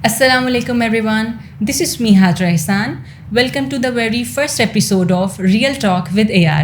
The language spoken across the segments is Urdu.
Assalamu alaikum everyone. This is me Hajra Ihsan. Welcome to the very first episode of Real Talk with AR,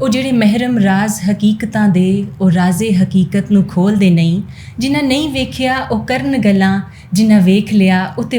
ਉਹ ਜਿਹੜੇ ਮਹਿਰਮ ਰਾਜ਼ ਹਕੀਕਤਾਂ ਦੇ ਉਹ ਰਾਜ਼ੇ ਹਕੀਕਤ ਨੂੰ ਖੋਲ੍ਹਦੇ ਨਹੀਂ, ਜਿਨ੍ਹਾਂ ਨਹੀਂ ਵੇਖਿਆ ਉਹ ਕਰਨ ਗੱਲਾਂ, ਜਿਨ੍ਹਾਂ ਵੇਖ ਲਿਆ ਉਹ ਤੇ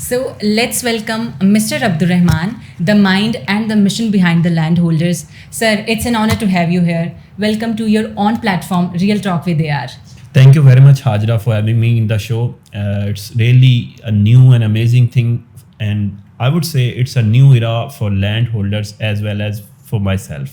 So let's welcome Mr. Abdur Rahman, the mind and the mission behind the Landholders. Sir, it's an honor to have you here. Welcome to your own platform, Real Talk with AR. Thank you very much, Hajra, for having me in the show. It's really a new and amazing thing, and I would say it's a new era for landholders as well as for myself.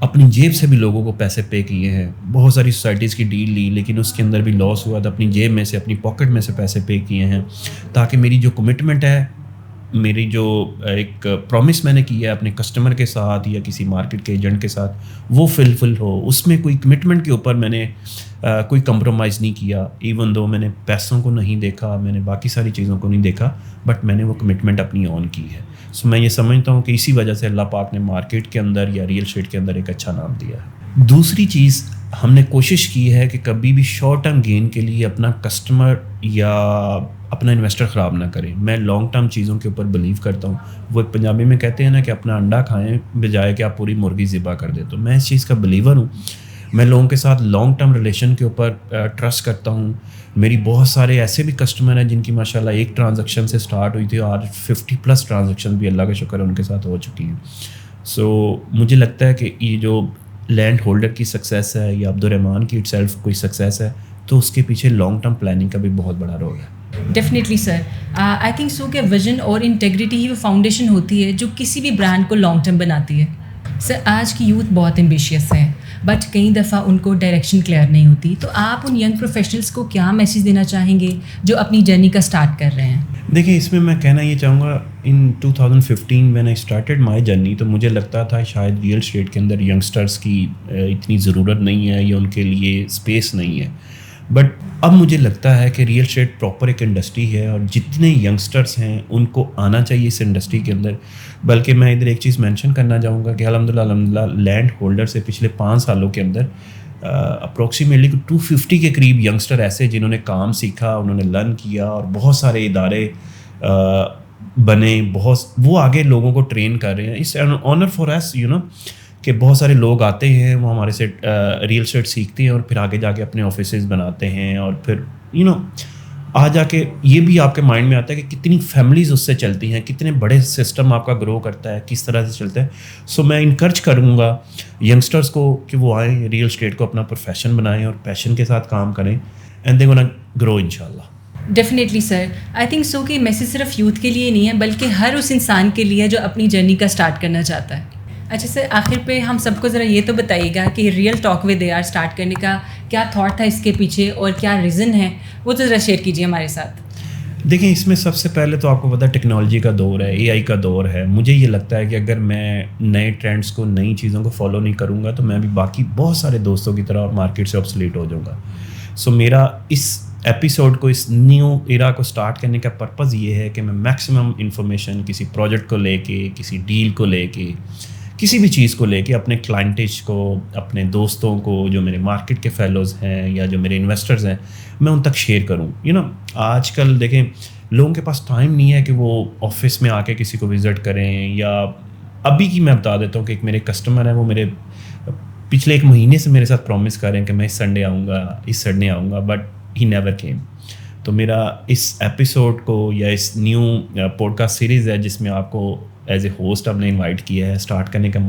اپنی جیب سے بھی لوگوں کو پیسے پے کیے ہیں, بہت ساری سوسائٹیز کی ڈیل لی لیکن اس کے اندر بھی لاس ہوا, تو اپنی جیب میں سے اپنی پاکٹ میں سے پیسے پے کیے ہیں تاکہ میری جو کمٹمنٹ ہے, میری جو ایک پرومس میں نے کی ہے اپنے کسٹمر کے ساتھ یا کسی مارکیٹ کے ایجنٹ کے ساتھ, وہ فلفل ہو. اس میں کوئی کمٹمنٹ کے اوپر میں نے کوئی کمپرومائز نہیں کیا, ایون دو میں نے پیسوں کو نہیں دیکھا, میں نے باقی ساری چیزوں کو نہیں دیکھا, بٹ میں نے وہ کمٹمنٹ اپنی آن کی ہے. سو میں یہ سمجھتا ہوں کہ اسی وجہ سے اللہ پاک نے مارکیٹ کے اندر یا ریئل اسٹیٹ کے اندر ایک اچھا نام دیا ہے. دوسری چیز, ہم نے کوشش کی ہے کہ کبھی بھی شارٹ ٹرم گین کے لیے اپنا کسٹمر یا اپنا انویسٹر خراب نہ کریں. میں لانگ ٹرم چیزوں کے اوپر بلیو کرتا ہوں. وہ ایک پنجابی میں کہتے ہیں نا کہ اپنا انڈا کھائیں بجائے کہ آپ پوری مرغی ذبح کر دیں. تو میں اس چیز کا بلیور ہوں. میں لوگوں کے ساتھ لانگ ٹرم ریلیشن کے اوپر ٹرسٹ کرتا ہوں. میری بہت سارے ایسے بھی کسٹمر ہیں جن کی ماشاءاللہ ایک ٹرانزیکشن سے سٹارٹ ہوئی تھی اور آج 50+ ٹرانزیکشن بھی اللہ کا شکر ہے ان کے ساتھ ہو چکی ہیں. سو مجھے لگتا ہے کہ یہ جو لینڈ ہولڈر کی سکسیس ہے یا عبدالرحمٰن کی اٹ سیلف کوئی سکسیس ہے, تو اس کے پیچھے لانگ ٹرم پلاننگ کا بھی بہت بڑا رول ہے. Definitely sir, I think so کہ ویژن اور انٹیگریٹی ہی وہ فاؤنڈیشن ہوتی ہے جو کسی بھی برانڈ کو لانگ ٹرم بناتی ہے. سر, آج کی یوتھ بہت ایمبیشیس ہے بٹ کئی دفعہ ان کو ڈائریکشن کلیئر نہیں ہوتی, تو آپ ان ینگ پروفیشنلس کو کیا میسیج دینا چاہیں گے جو اپنی جرنی کا سٹارٹ کر رہے ہیں؟ دیکھیں, اس میں کہنا یہ چاہوں گا, ان 2015 when I started my journey تو مجھے لگتا تھا شاید ریئل اسٹیٹ کے اندر ینگسٹرس کی اتنی ضرورت نہیں ہے یا ان کے لیے اسپیس نہیں ہے. بٹ اب مجھے لگتا ہے کہ ریئل اسٹیٹ پراپر ایک انڈسٹری ہے اور جتنے ینگسٹرس ہیں ان کو آنا چاہیے اس انڈسٹری کے اندر. بلکہ میں ادھر ایک چیز مینشن کرنا چاہوں گا کہ الحمدللہ لینڈ ہولڈر سے پچھلے 5 سالوں کے اندر اپروکسیمیٹلی 250 کے قریب ینگسٹر ایسے جنہوں نے کام سیکھا, انہوں نے لرن کیا اور بہت سارے ادارے بنے, وہ آگے لوگوں کو ٹرین کر رہے ہیں. اس آنر فار ایس کہ بہت سارے لوگ آتے ہیں, وہ ہمارے سے ریئل اسٹیٹ سیکھتے ہیں اور پھر آگے جا کے اپنے آفیسز بناتے ہیں, اور پھر آ جا کے یہ بھی آپ کے مائنڈ میں آتا ہے کہ کتنی فیملیز اس سے چلتی ہیں, کتنے بڑے سسٹم آپ کا گرو کرتا ہے, کس طرح سے چلتا ہے. سو میں انکرج کروں گا ینگسٹرس کو کہ وہ آئیں, ریئل اسٹیٹ کو اپنا پروفیشن بنائیں اور پیشن کے ساتھ کام کریں, اینڈ دے گونا گرو انشاءاللہ. Definitely sir, I think so کہ میسیج صرف یوتھ کے لیے نہیں ہے بلکہ ہر اس انسان کے لیے جو اپنی جرنی کا سٹارٹ کرنا چاہتا ہے. اچھا سر, آخر پہ ہم سب کو ذرا یہ تو بتائیے گا کہ real talk with AR start کرنے کا کیا تھاٹ تھا اس کے پیچھے اور کیا ریزن ہے, وہ تو ذرا شیئر کیجیے ہمارے ساتھ. دیکھیں, اس میں سب سے پہلے تو آپ کو پتہ ہے ٹیکنالوجی کا دور ہے, AI کا دور ہے. مجھے یہ لگتا ہے کہ اگر میں نئے ٹرینڈس کو, نئی چیزوں کو فالو نہیں کروں گا تو میں بھی باقی بہت سارے دوستوں کی طرح مارکیٹ سے آبسلیٹ ہو جاؤں گا. سو میرا اس ایپیسوڈ کو, اس نیو ایرا کو سٹارٹ کرنے کا پرپز یہ ہے کہ میں میکسیمم انفارمیشن کسی پروجیکٹ کو لے کے, کسی ڈیل کو لے کے, کسی بھی چیز کو لے کے اپنے کلائنٹیج کو, اپنے دوستوں کو, جو میرے مارکیٹ کے فیلوز ہیں یا جو میرے انویسٹرز ہیں, میں ان تک شیئر کروں. آج کل دیکھیں لوگوں کے پاس ٹائم نہیں ہے کہ وہ آفس میں آ کے کسی کو وزٹ کریں. یا ابھی کی میں بتا دیتا ہوں کہ ایک میرے کسٹمر ہیں, وہ میرے پچھلے 1 مہینے سے میرے ساتھ پرومس کر رہے ہیں کہ میں اس سنڈے آؤں گا, بٹ ہی نیور کیم. تو میرا اس ایپیسوڈ کو یا اس نیو پوڈ کاسٹ سیریز ہے جس میں آپ کو ایز اے ہوسٹ ہم نے انوائٹ کیا ہے, اسٹارٹ کرنے کا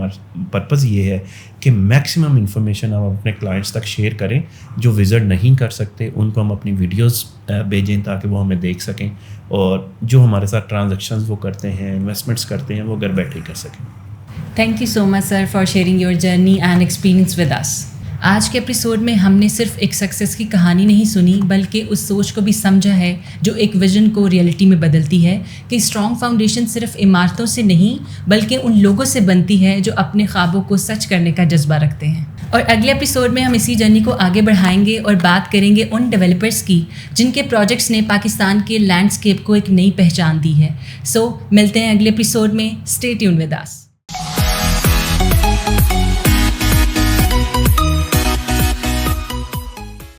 پرپز یہ ہے کہ میکسیمم انفارمیشن ہم اپنے کلائنٹس تک شیئر کریں. جو وزٹ نہیں کر سکتے ان کو ہم اپنی ویڈیوز بھیجیں تاکہ وہ ہمیں دیکھ سکیں, اور جو ہمارے ساتھ ٹرانزیکشنز وہ کرتے ہیں, انویسٹمنٹس کرتے ہیں, وہ گھر بیٹھے کر سکیں. Thank you so much sir for sharing your journey and experience with us. آج کے ایپیسوڈ میں ہم نے صرف ایک سکسیس کی کہانی نہیں سنی بلکہ اس سوچ کو بھی سمجھا ہے جو ایک ویژن کو ریئلٹی میں بدلتی ہے, کہ اسٹرانگ فاؤنڈیشن صرف عمارتوں سے نہیں بلکہ ان لوگوں سے بنتی ہے جو اپنے خوابوں کو سچ کرنے کا جذبہ رکھتے ہیں. اور اگلے ایپیسوڈ میں ہم اسی جرنی کو آگے بڑھائیں گے اور بات کریں گے ان ڈیولپرز کی جن کے پروجیکٹس نے پاکستان کے لینڈسکیپ کو ایک نئی پہچان دی ہے. سو ملتے ہیں اگلے ایپیسوڈ میں. Stay tune with us.